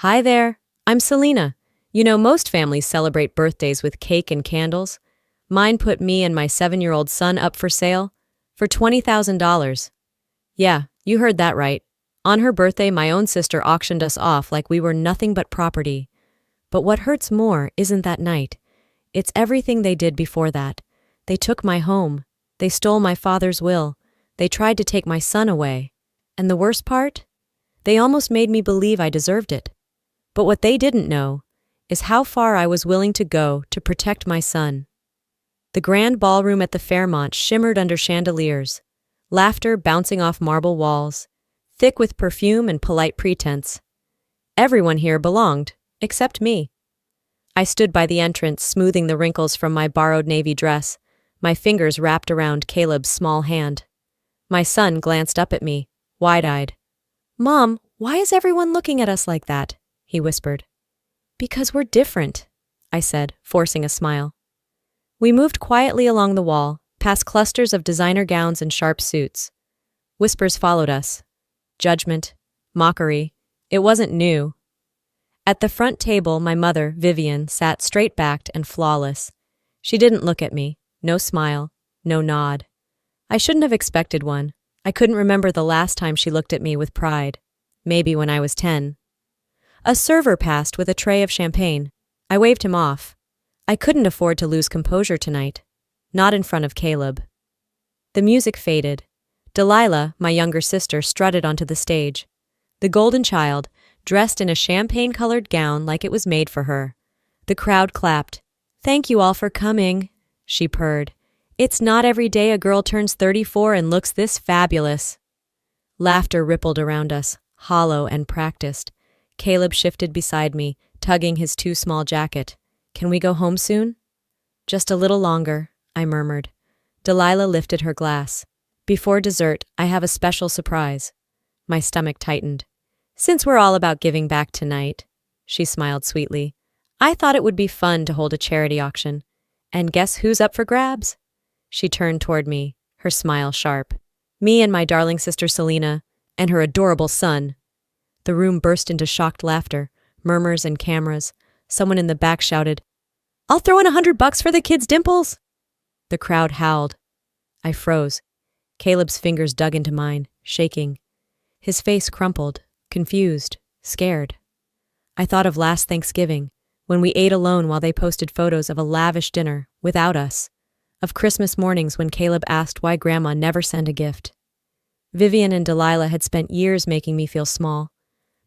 Hi there, I'm Selena. You know, most families celebrate birthdays with cake and candles. Mine put me and my 7-year-old son up for sale for $20,000. Yeah, you heard that right. On her birthday, my own sister auctioned us off like we were nothing but property. But what hurts more isn't that night. It's everything they did before that. They took my home. They stole my father's will. They tried to take my son away. And the worst part? They almost made me believe I deserved it. But what they didn't know is how far I was willing to go to protect my son. The grand ballroom at the Fairmont shimmered under chandeliers, laughter bouncing off marble walls, thick with perfume and polite pretense. Everyone here belonged, except me. I stood by the entrance, smoothing the wrinkles from my borrowed navy dress, my fingers wrapped around Caleb's small hand. My son glanced up at me, wide-eyed. "Mom, why is everyone looking at us like that?" he whispered. "Because we're different," I said, forcing a smile. We moved quietly along the wall, past clusters of designer gowns and sharp suits. Whispers followed us. Judgment, mockery. It wasn't new. At the front table, my mother, Vivian, sat straight-backed and flawless. She didn't look at me. No smile, no nod. I shouldn't have expected one. I couldn't remember the last time she looked at me with pride. Maybe when I was 10. A server passed with a tray of champagne. I waved him off. I couldn't afford to lose composure tonight. Not in front of Caleb. The music faded. Delilah, my younger sister, strutted onto the stage. The golden child, dressed in a champagne-colored gown like it was made for her. The crowd clapped. "Thank you all for coming," she purred. "It's not every day a girl turns 34 and looks this fabulous." Laughter rippled around us, hollow and practiced. Caleb shifted beside me, tugging his too small jacket. "Can we go home soon?" "Just a little longer," I murmured. Delilah lifted her glass. "Before dessert, I have a special surprise." My stomach tightened. "Since we're all about giving back tonight," she smiled sweetly, "I thought it would be fun to hold a charity auction. And guess who's up for grabs?" She turned toward me, her smile sharp. "Me and my darling sister Selena, and her adorable son." The room burst into shocked laughter, murmurs and cameras. Someone in the back shouted, "I'll throw in $100 for the kid's dimples!" The crowd howled. I froze. Caleb's fingers dug into mine, shaking. His face crumpled, confused, scared. I thought of last Thanksgiving, when we ate alone while they posted photos of a lavish dinner, without us. Of Christmas mornings when Caleb asked why Grandma never sent a gift. Vivian and Delilah had spent years making me feel small.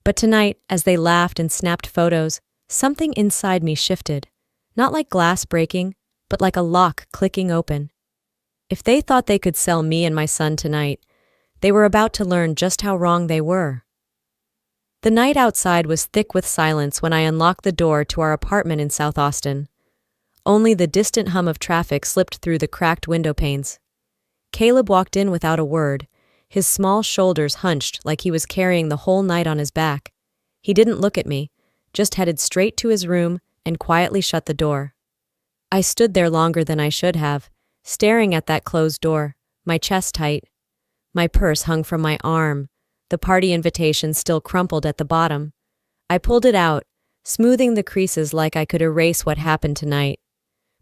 But tonight, as they laughed and snapped photos, something inside me shifted. Not like glass breaking, but like a lock clicking open. If they thought they could sell me and my son tonight, they were about to learn just how wrong they were. The night outside was thick with silence when I unlocked the door to our apartment in South Austin. Only the distant hum of traffic slipped through the cracked window panes. Caleb walked in without a word, his small shoulders hunched like he was carrying the whole night on his back. He didn't look at me, just headed straight to his room and quietly shut the door. I stood there longer than I should have, staring at that closed door, my chest tight. My purse hung from my arm, the party invitation still crumpled at the bottom. I pulled it out, smoothing the creases like I could erase what happened tonight.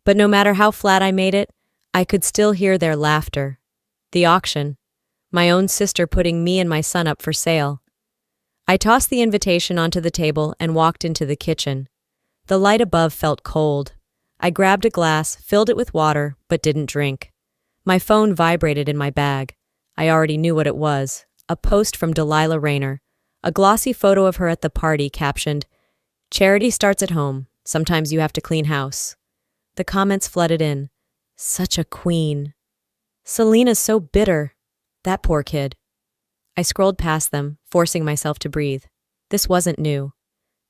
But no matter how flat I made it, I could still hear their laughter. The auction. My own sister putting me and my son up for sale. I tossed the invitation onto the table and walked into the kitchen. The light above felt cold. I grabbed a glass, filled it with water, but didn't drink. My phone vibrated in my bag. I already knew what it was. A post from Delilah Rayner. A glossy photo of her at the party captioned, "Charity starts at home. Sometimes you have to clean house." The comments flooded in. "Such a queen." "Selena's so bitter." "That poor kid." I scrolled past them, forcing myself to breathe. This wasn't new.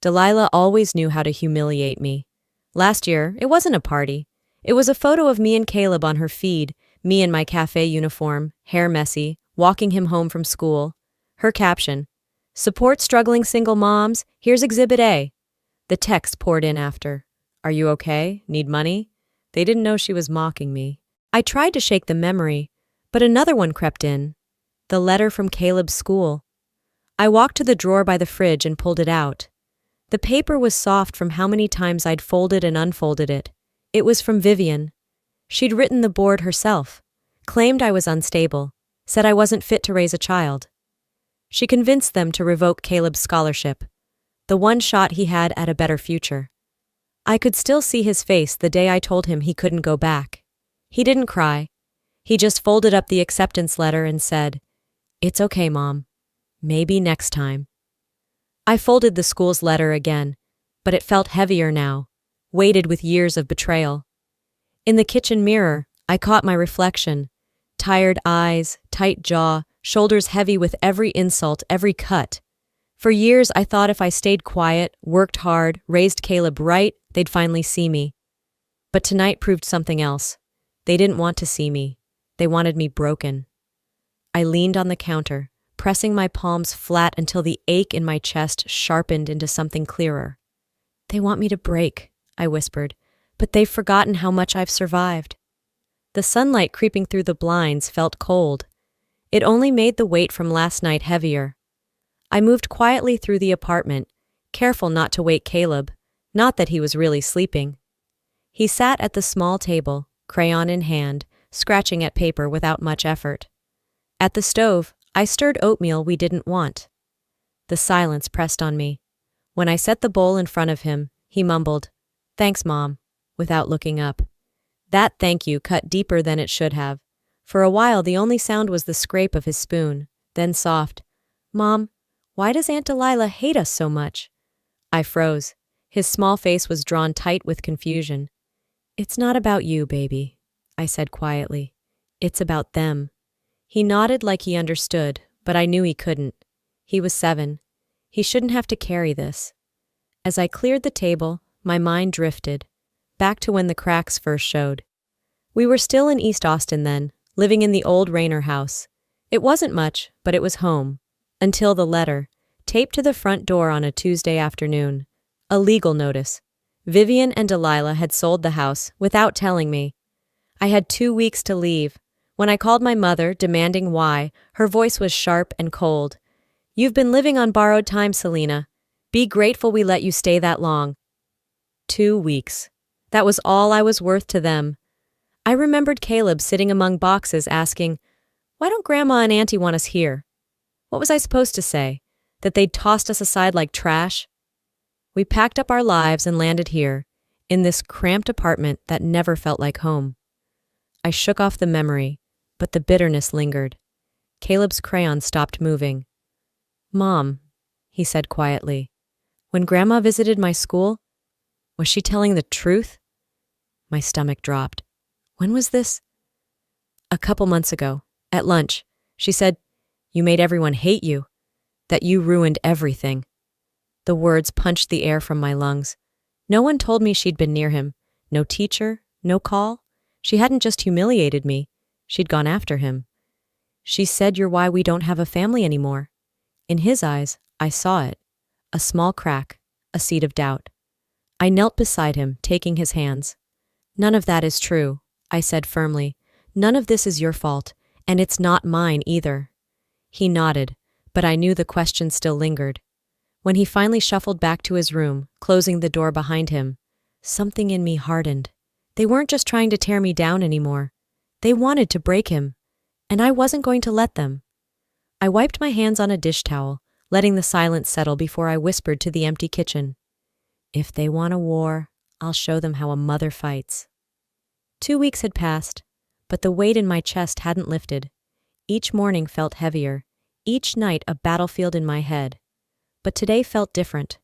Delilah always knew how to humiliate me. Last year, it wasn't a party. It was a photo of me and Caleb on her feed, me in my cafe uniform, hair messy, walking him home from school. Her caption, "Support struggling single moms, here's Exhibit A." The text poured in after, "Are you okay? Need money?" They didn't know she was mocking me. I tried to shake the memory, but another one crept in. The letter from Caleb's school. I walked to the drawer by the fridge and pulled it out. The paper was soft from how many times I'd folded and unfolded it. It was from Vivian. She'd written the board herself, claimed I was unstable, said I wasn't fit to raise a child. She convinced them to revoke Caleb's scholarship, the one shot he had at a better future. I could still see his face the day I told him he couldn't go back. He didn't cry. He just folded up the acceptance letter and said, "It's okay, Mom. Maybe next time." I folded the school's letter again, but it felt heavier now, weighted with years of betrayal. In the kitchen mirror, I caught my reflection. Tired eyes, tight jaw, shoulders heavy with every insult, every cut. For years I thought if I stayed quiet, worked hard, raised Caleb right, they'd finally see me. But tonight proved something else. They didn't want to see me. They wanted me broken. I leaned on the counter, pressing my palms flat until the ache in my chest sharpened into something clearer. "They want me to break," I whispered, "but they've forgotten how much I've survived." The sunlight creeping through the blinds felt cold. It only made the weight from last night heavier. I moved quietly through the apartment, careful not to wake Caleb, not that he was really sleeping. He sat at the small table, crayon in hand, scratching at paper without much effort. At the stove, I stirred oatmeal we didn't want. The silence pressed on me. When I set the bowl in front of him, he mumbled, "Thanks, Mom," without looking up. That thank you cut deeper than it should have. For a while, the only sound was the scrape of his spoon, then soft, "Mom, why does Aunt Delilah hate us so much?" I froze. His small face was drawn tight with confusion. "It's not about you, baby," I said quietly. "It's about them." He nodded like he understood, but I knew he couldn't. He was 7. He shouldn't have to carry this. As I cleared the table, my mind drifted, back to when the cracks first showed. We were still in East Austin then, living in the old Rayner house. It wasn't much, but it was home. Until the letter, taped to the front door on a Tuesday afternoon. A legal notice. Vivian and Delilah had sold the house without telling me. I had 2 weeks to leave. When I called my mother, demanding why, her voice was sharp and cold. "You've been living on borrowed time, Selena. Be grateful we let you stay that long." 2 weeks. That was all I was worth to them. I remembered Caleb sitting among boxes asking, "Why don't Grandma and Auntie want us here?" What was I supposed to say? That they'd tossed us aside like trash? We packed up our lives and landed here, in this cramped apartment that never felt like home. I shook off the memory, but the bitterness lingered. Caleb's crayon stopped moving. "Mom," he said quietly, "when Grandma visited my school, was she telling the truth?" My stomach dropped. "When was this?" "A couple months ago, at lunch. She said, you made everyone hate you, that you ruined everything." The words punched the air from my lungs. No one told me she'd been near him. No teacher, no call. She hadn't just humiliated me. She'd gone after him. "She said you're why we don't have a family anymore." In his eyes, I saw it. A small crack, a seed of doubt. I knelt beside him, taking his hands. "None of that is true," I said firmly. "None of this is your fault, and it's not mine either." He nodded, but I knew the question still lingered. When he finally shuffled back to his room, closing the door behind him, something in me hardened. They weren't just trying to tear me down anymore. They wanted to break him, and I wasn't going to let them. I wiped my hands on a dish towel, letting the silence settle before I whispered to the empty kitchen. "If they want a war, I'll show them how a mother fights." 2 weeks had passed, but the weight in my chest hadn't lifted. Each morning felt heavier, each night a battlefield in my head. But today felt different.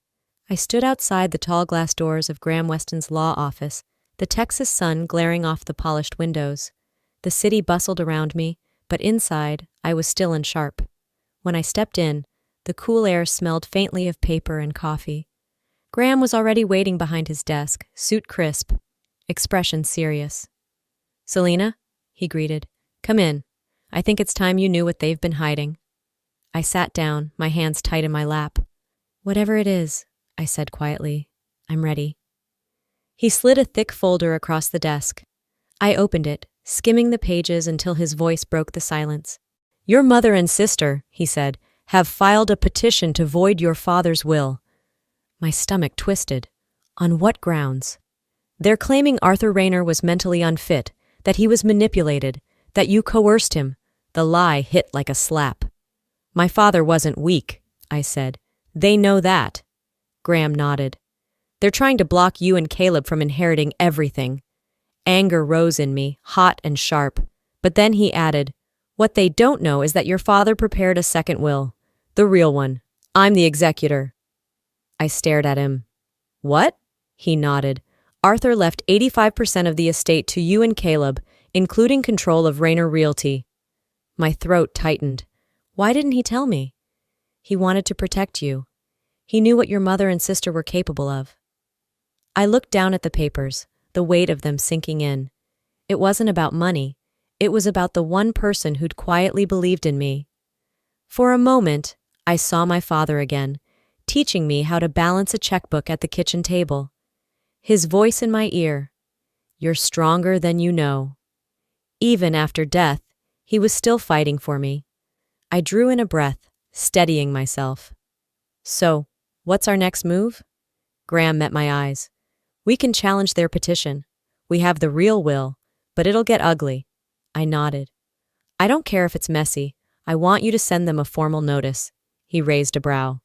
I stood outside the tall glass doors of Graham Weston's law office, the Texas sun glaring off the polished windows. The city bustled around me, but inside, I was still and sharp. When I stepped in, the cool air smelled faintly of paper and coffee. Graham was already waiting behind his desk, suit crisp, expression serious. "Selena," he greeted, "come in. I think it's time you knew what they've been hiding." I sat down, my hands tight in my lap. "Whatever it is," I said quietly, "I'm ready." He slid a thick folder across the desk. I opened it, skimming the pages until his voice broke the silence. "Your mother and sister," he said, "have filed a petition to void your father's will." My stomach twisted. On what grounds? They're claiming Arthur Rayner was mentally unfit, that he was manipulated, that you coerced him. The lie hit like a slap. My father wasn't weak, I said. They know that. Graham nodded. They're trying to block you and Caleb from inheriting everything. Anger rose in me, hot and sharp. But then he added, what they don't know is that your father prepared a second will. The real one. I'm the executor. I stared at him. What? He nodded. Arthur left 85% of the estate to you and Caleb, including control of Rayner Realty. My throat tightened. Why didn't he tell me? He wanted to protect you. He knew what your mother and sister were capable of. I looked down at the papers, the weight of them sinking in. It wasn't about money. It was about the one person who'd quietly believed in me. For a moment, I saw my father again, teaching me how to balance a checkbook at the kitchen table. His voice in my ear. You're stronger than you know. Even after death, he was still fighting for me. I drew in a breath, steadying myself. So, what's our next move? Graham met my eyes. We can challenge their petition. We have the real will, but it'll get ugly. I nodded. I don't care if it's messy. I want you to send them a formal notice. He raised a brow.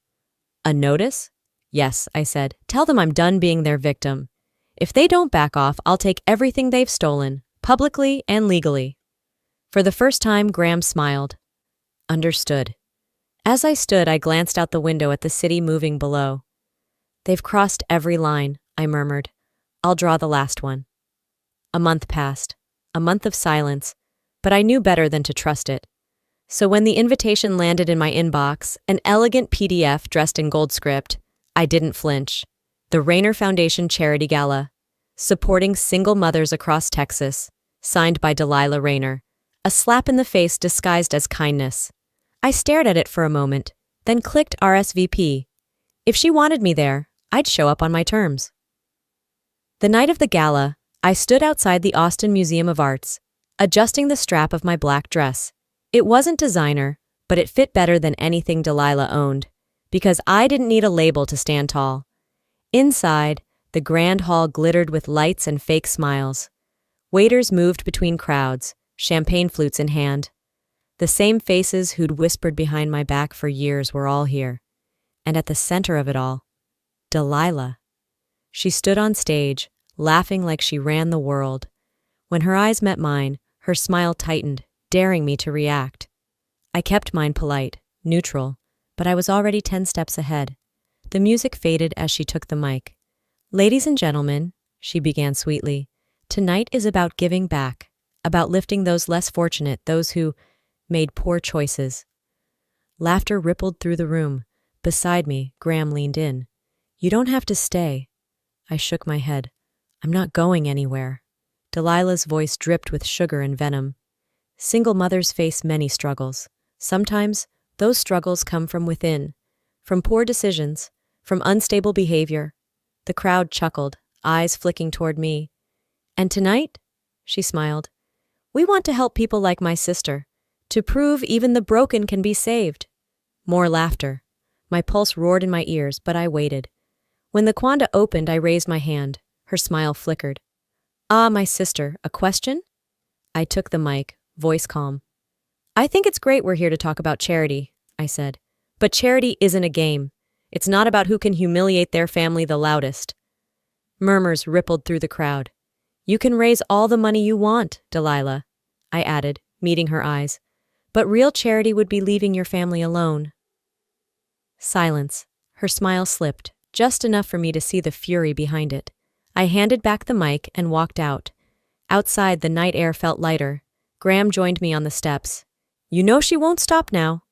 A notice? Yes, I said. Tell them I'm done being their victim. If they don't back off, I'll take everything they've stolen, publicly and legally. For the first time, Graham smiled. Understood. As I stood, I glanced out the window at the city moving below. They've crossed every line, I murmured. I'll draw the last one. A month passed. A month of silence, but I knew better than to trust it. So when the invitation landed in my inbox, an elegant PDF dressed in gold script, I didn't flinch. The Rayner Foundation Charity Gala, supporting single mothers across Texas, signed by Delilah Rayner. A slap in the face disguised as kindness. I stared at it for a moment, then clicked RSVP. If she wanted me there, I'd show up on my terms. The night of the gala, I stood outside the Austin Museum of Arts, adjusting the strap of my black dress. It wasn't designer, but it fit better than anything Delilah owned, because I didn't need a label to stand tall. Inside, the grand hall glittered with lights and fake smiles. Waiters moved between crowds, champagne flutes in hand. The same faces who'd whispered behind my back for years were all here. And at the center of it all, Delilah. She stood on stage, laughing like she ran the world. When her eyes met mine, her smile tightened, daring me to react. I kept mine polite, neutral, but I was already 10 steps ahead. The music faded as she took the mic. Ladies and gentlemen, she began sweetly, tonight is about giving back, about lifting those less fortunate, those who made poor choices. Laughter rippled through the room. Beside me, Graham leaned in. You don't have to stay. I shook my head. I'm not going anywhere. Delilah's voice dripped with sugar and venom. Single mothers face many struggles. Sometimes, those struggles come from within, from poor decisions, from unstable behavior. The crowd chuckled, eyes flicking toward me. And tonight, she smiled, we want to help people like my sister, to prove even the broken can be saved. More laughter. My pulse roared in my ears, but I waited. When the Kwanda opened, I raised my hand. Her smile flickered. Ah, my sister, a question? I took the mic, voice calm. I think it's great we're here to talk about charity, I said. But charity isn't a game. It's not about who can humiliate their family the loudest. Murmurs rippled through the crowd. You can raise all the money you want, Delilah, I added, meeting her eyes. But real charity would be leaving your family alone. Silence. Her smile slipped, just enough for me to see the fury behind it. I handed back the mic and walked out. Outside, the night air felt lighter. Graham joined me on the steps. You know she won't stop now.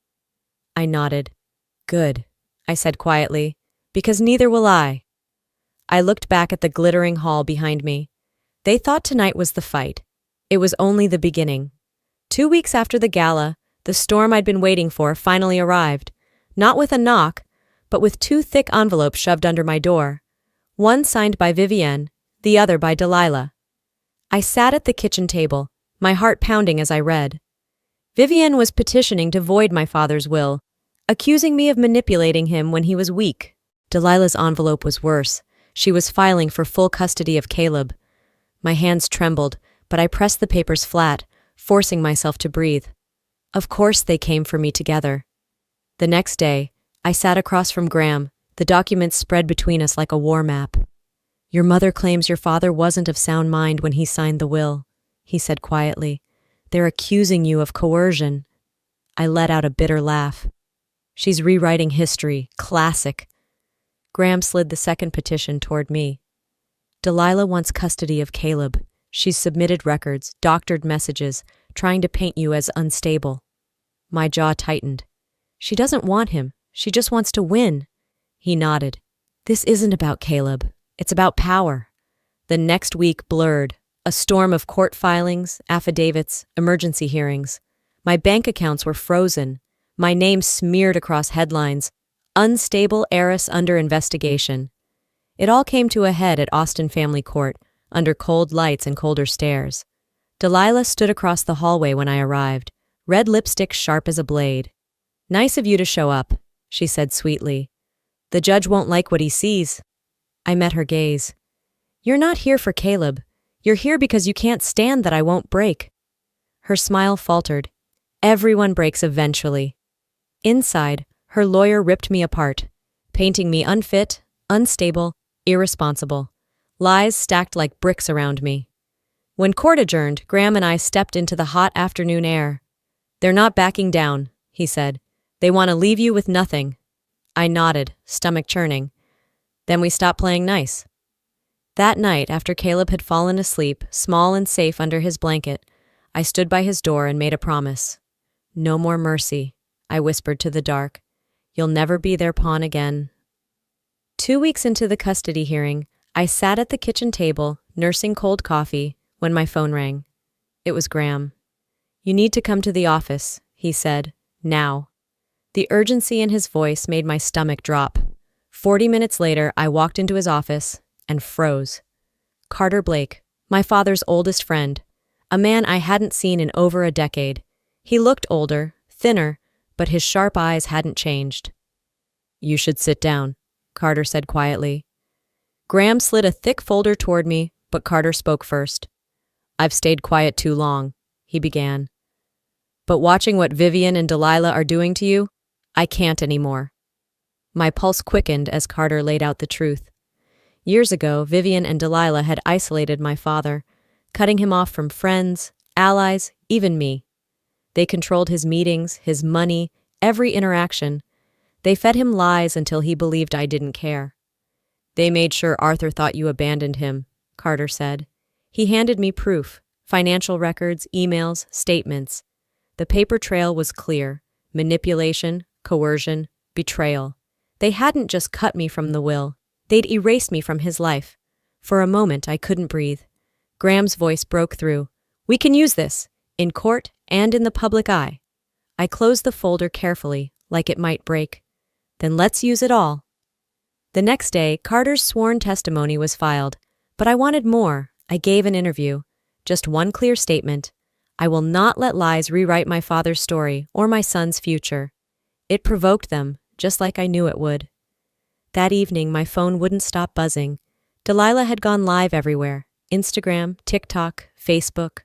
I nodded. Good, I said quietly, because neither will I. I looked back at the glittering hall behind me. They thought tonight was the fight. It was only the beginning. 2 weeks after the gala, the storm I'd been waiting for finally arrived. Not with a knock, but with 2 thick envelopes shoved under my door. One signed by Vivienne, the other by Delilah. I sat at the kitchen table, my heart pounding as I read. Vivienne was petitioning to void my father's will, accusing me of manipulating him when he was weak. Delilah's envelope was worse. She was filing for full custody of Caleb. My hands trembled, but I pressed the papers flat, forcing myself to breathe. Of course they came for me together. The next day, I sat across from Graham, the documents spread between us like a war map. "Your mother claims your father wasn't of sound mind when he signed the will," he said quietly. "They're accusing you of coercion." I let out a bitter laugh. "She's rewriting history. Classic." Graham slid the second petition toward me. "Delilah wants custody of Caleb. She's submitted records, doctored messages, trying to paint you as unstable." My jaw tightened. "She doesn't want him. She just wants to win." He nodded. "This isn't about Caleb. It's about power." The next week blurred. A storm of court filings, affidavits, emergency hearings. My bank accounts were frozen. My name smeared across headlines. "Unstable heiress under investigation." It all came to a head at Austin Family Court, under cold lights and colder stares. Delilah stood across the hallway when I arrived, red lipstick sharp as a blade. "Nice of you to show up," she said sweetly. "The judge won't like what he sees." I met her gaze. "You're not here for Caleb. You're here because you can't stand that I won't break." Her smile faltered. "Everyone breaks eventually." Inside, her lawyer ripped me apart, painting me unfit, unstable, irresponsible. Lies stacked like bricks around me. When court adjourned, Graham and I stepped into the hot afternoon air. "They're not backing down," he said. "They want to leave you with nothing." I nodded, stomach churning. Then we stopped playing nice. That night, after Caleb had fallen asleep, small and safe under his blanket, I stood by his door and made a promise. "No more mercy," I whispered to the dark. "You'll never be their pawn again." 2 weeks into the custody hearing, I sat at the kitchen table, nursing cold coffee, when my phone rang. It was Graham. "You need to come to the office," he said, "now." The urgency in his voice made my stomach drop. 40 minutes later, I walked into his office and froze. Carter Blake, my father's oldest friend, a man I hadn't seen in over a decade. He looked older, thinner, but his sharp eyes hadn't changed. "You should sit down," Carter said quietly. Graham slid a thick folder toward me, but Carter spoke first. "I've stayed quiet too long," he began. "But watching what Vivian and Delilah are doing to you, I can't anymore." My pulse quickened as Carter laid out the truth. Years ago, Vivian and Delilah had isolated my father, cutting him off from friends, allies, even me. They controlled his meetings, his money, every interaction. They fed him lies until he believed I didn't care. "They made sure Arthur thought you abandoned him," Carter said. He handed me proof, financial records, emails, statements. The paper trail was clear: manipulation, coercion, betrayal. They hadn't just cut me from the will. They'd erased me from his life. For a moment, I couldn't breathe. Graham's voice broke through. "We can use this, in court and in the public eye." I closed the folder carefully, like it might break. "Then let's use it all." The next day, Carter's sworn testimony was filed, but I wanted more. I gave an interview. Just one clear statement: I will not let lies rewrite my father's story or my son's future. It provoked them, just like I knew it would. That evening, my phone wouldn't stop buzzing. Delilah had gone live everywhere: Instagram, TikTok, Facebook.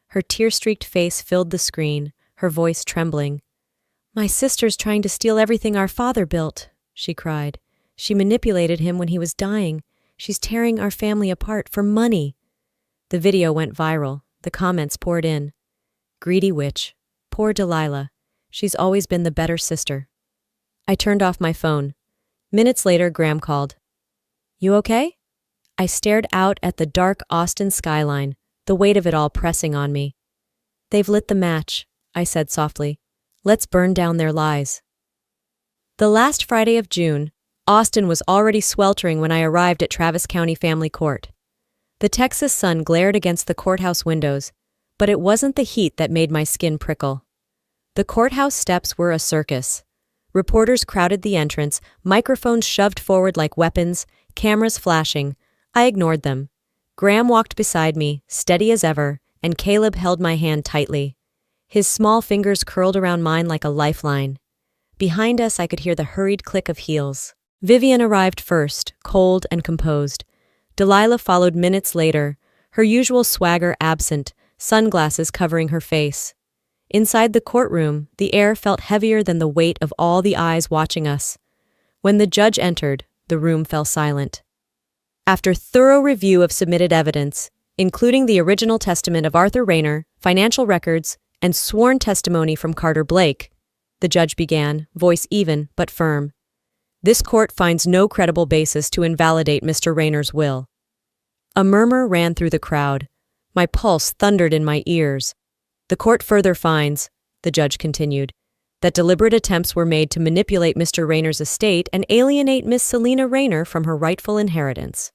Her tear-streaked face filled the screen, her voice trembling. "My sister's trying to steal everything our father built," she cried. "She manipulated him when he was dying. She's tearing our family apart for money." The video went viral. The comments poured in. "Greedy witch. Poor Delilah. She's always been the better sister." I turned off my phone. Minutes later, Graham called. "You okay?" I stared out at the dark Austin skyline, the weight of it all pressing on me. "They've lit the match," I said softly. "Let's burn down their lies." The last Friday of June, Austin was already sweltering when I arrived at Travis County Family Court. The Texas sun glared against the courthouse windows, but it wasn't the heat that made my skin prickle. The courthouse steps were a circus. Reporters crowded the entrance, microphones shoved forward like weapons, cameras flashing. I ignored them. Graham walked beside me, steady as ever, and Caleb held my hand tightly. His small fingers curled around mine like a lifeline. Behind us, I could hear the hurried click of heels. Vivian arrived first, cold and composed. Delilah followed minutes later, her usual swagger absent, sunglasses covering her face. Inside the courtroom, the air felt heavier than the weight of all the eyes watching us. When the judge entered, the room fell silent. After thorough review of submitted evidence, including the original testament of Arthur Rayner, financial records, and sworn testimony from Carter Blake, the judge began, voice even but firm. This court finds no credible basis to invalidate Mr. Rayner's will. A murmur ran through the crowd. My pulse thundered in my ears. The court further finds, the judge continued, that deliberate attempts were made to manipulate Mr. Rayner's estate and alienate Miss Selina Rayner from her rightful inheritance.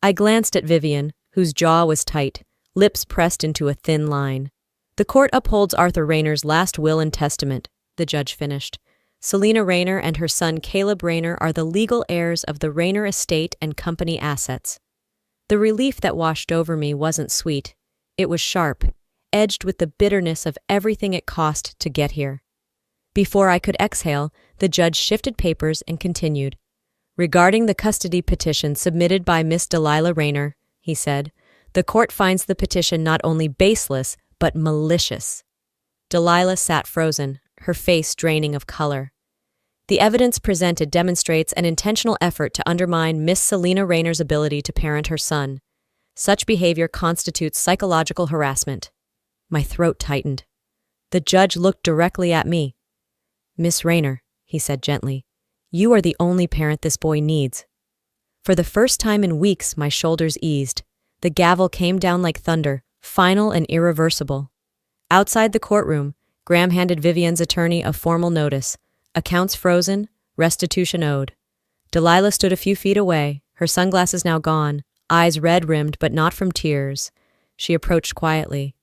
I glanced at Vivian, whose jaw was tight, lips pressed into a thin line. The court upholds Arthur Rayner's last will and testament, the judge finished. Selina Rayner and her son Caleb Rayner are the legal heirs of the Rayner estate and company assets. The relief that washed over me wasn't sweet. It was sharp, edged with the bitterness of everything it cost to get here. Before I could exhale, the judge shifted papers and continued. Regarding the custody petition submitted by Miss Delilah Rayner, he said, the court finds the petition not only baseless, but malicious. Delilah sat frozen, her face draining of color. The evidence presented demonstrates an intentional effort to undermine Miss Selina Rayner's ability to parent her son. Such behavior constitutes psychological harassment. My throat tightened. The judge looked directly at me. Miss Rayner, he said gently, you are the only parent this boy needs. For the first time in weeks, my shoulders eased. The gavel came down like thunder, final and irreversible. Outside the courtroom, Graham handed Vivian's attorney a formal notice. Accounts frozen, restitution owed. Delilah stood a few feet away, her sunglasses now gone, eyes red-rimmed but not from tears. She approached quietly.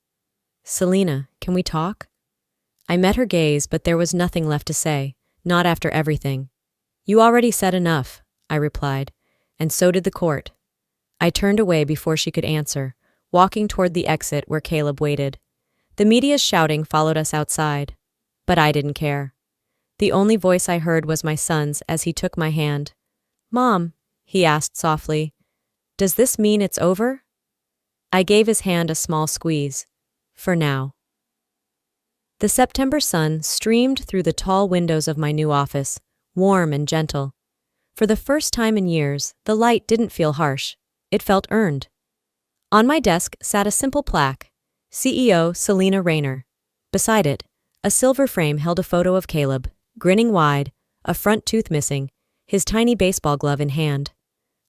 Selina, can we talk? I met her gaze, but there was nothing left to say, not after everything. You already said enough, I replied, and so did the court. I turned away before she could answer, walking toward the exit where Caleb waited. The media's shouting followed us outside, but I didn't care. The only voice I heard was my son's as he took my hand. Mom, he asked softly, does this mean it's over? I gave his hand a small squeeze. For now. The September sun streamed through the tall windows of my new office, warm and gentle. For the first time in years, the light didn't feel harsh. It felt earned. On my desk sat a simple plaque, CEO Selina Rayner. Beside it, a silver frame held a photo of Caleb, grinning wide, a front tooth missing, his tiny baseball glove in hand.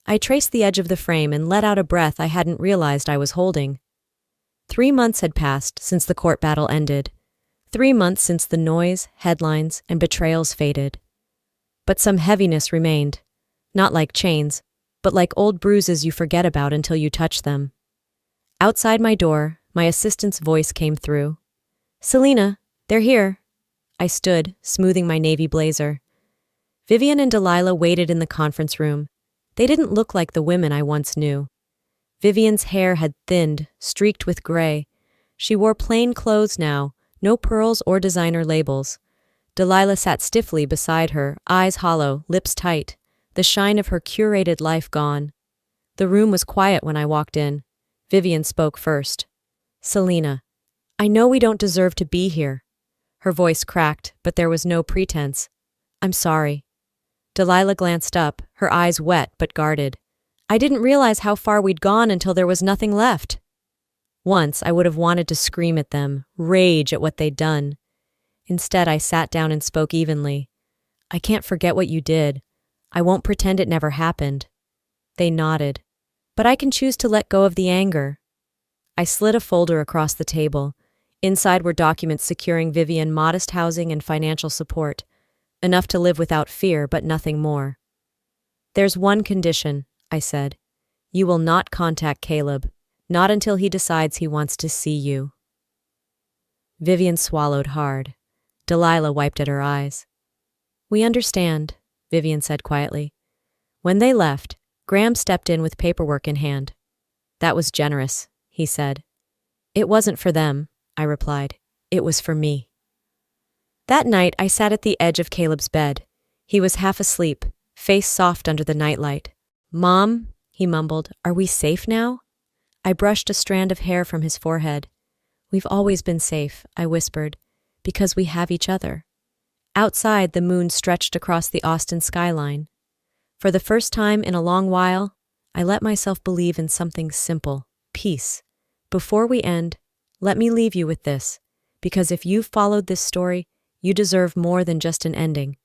I traced the edge of the frame and let out a breath I hadn't realized I was holding. 3 months had passed since the court battle ended. 3 months since the noise, headlines, and betrayals faded. But some heaviness remained. Not like chains, but like old bruises you forget about until you touch them. Outside my door, my assistant's voice came through. Selina, they're here. I stood, smoothing my navy blazer. Vivian and Delilah waited in the conference room. They didn't look like the women I once knew. Vivian's hair had thinned, streaked with gray. She wore plain clothes now, no pearls or designer labels. Delilah sat stiffly beside her, eyes hollow, lips tight, the shine of her curated life gone. The room was quiet when I walked in. Vivian spoke first. Selina, I know we don't deserve to be here. Her voice cracked, but there was no pretense. I'm sorry. Delilah glanced up, her eyes wet but guarded. I didn't realize how far we'd gone until there was nothing left. Once I would have wanted to scream at them, rage at what they'd done. Instead, I sat down and spoke evenly. I can't forget what you did. I won't pretend it never happened. They nodded. But I can choose to let go of the anger. I slid a folder across the table. Inside were documents securing Vivian modest housing and financial support. Enough to live without fear, but nothing more. There's one condition, I said. You will not contact Caleb, not until he decides he wants to see you. Vivian swallowed hard. Delilah wiped at her eyes. We understand, Vivian said quietly. When they left, Graham stepped in with paperwork in hand. That was generous, he said. It wasn't for them, I replied. It was for me. That night, I sat at the edge of Caleb's bed. He was half asleep, face soft under the nightlight. "Mom," he mumbled, "are we safe now?" I brushed a strand of hair from his forehead. "We've always been safe," I whispered, "because we have each other." Outside, the moon stretched across the Austin skyline. For the first time in a long while, I let myself believe in something simple: peace. Before we end, let me leave you with this, because if you've followed this story, you deserve more than just an ending.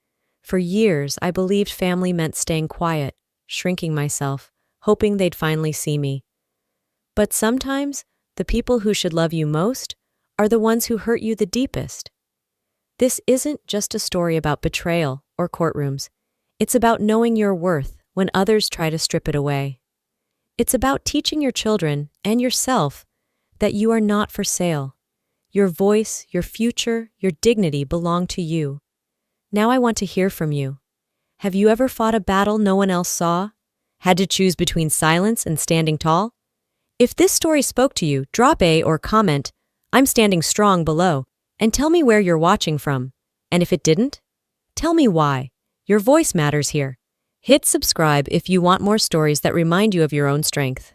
For years, I believed family meant staying quiet, shrinking myself, hoping they'd finally see me. But sometimes, the people who should love you most are the ones who hurt you the deepest. This isn't just a story about betrayal or courtrooms. It's about knowing your worth when others try to strip it away. It's about teaching your children and yourself that you are not for sale. Your voice, your future, your dignity belong to you. Now I want to hear from you. Have you ever fought a battle no one else saw? Had to choose between silence and standing tall? If this story spoke to you, drop a or comment, "I'm standing strong" below, and tell me where you're watching from. And if it didn't, tell me why. Your voice matters here. Hit subscribe if you want more stories that remind you of your own strength.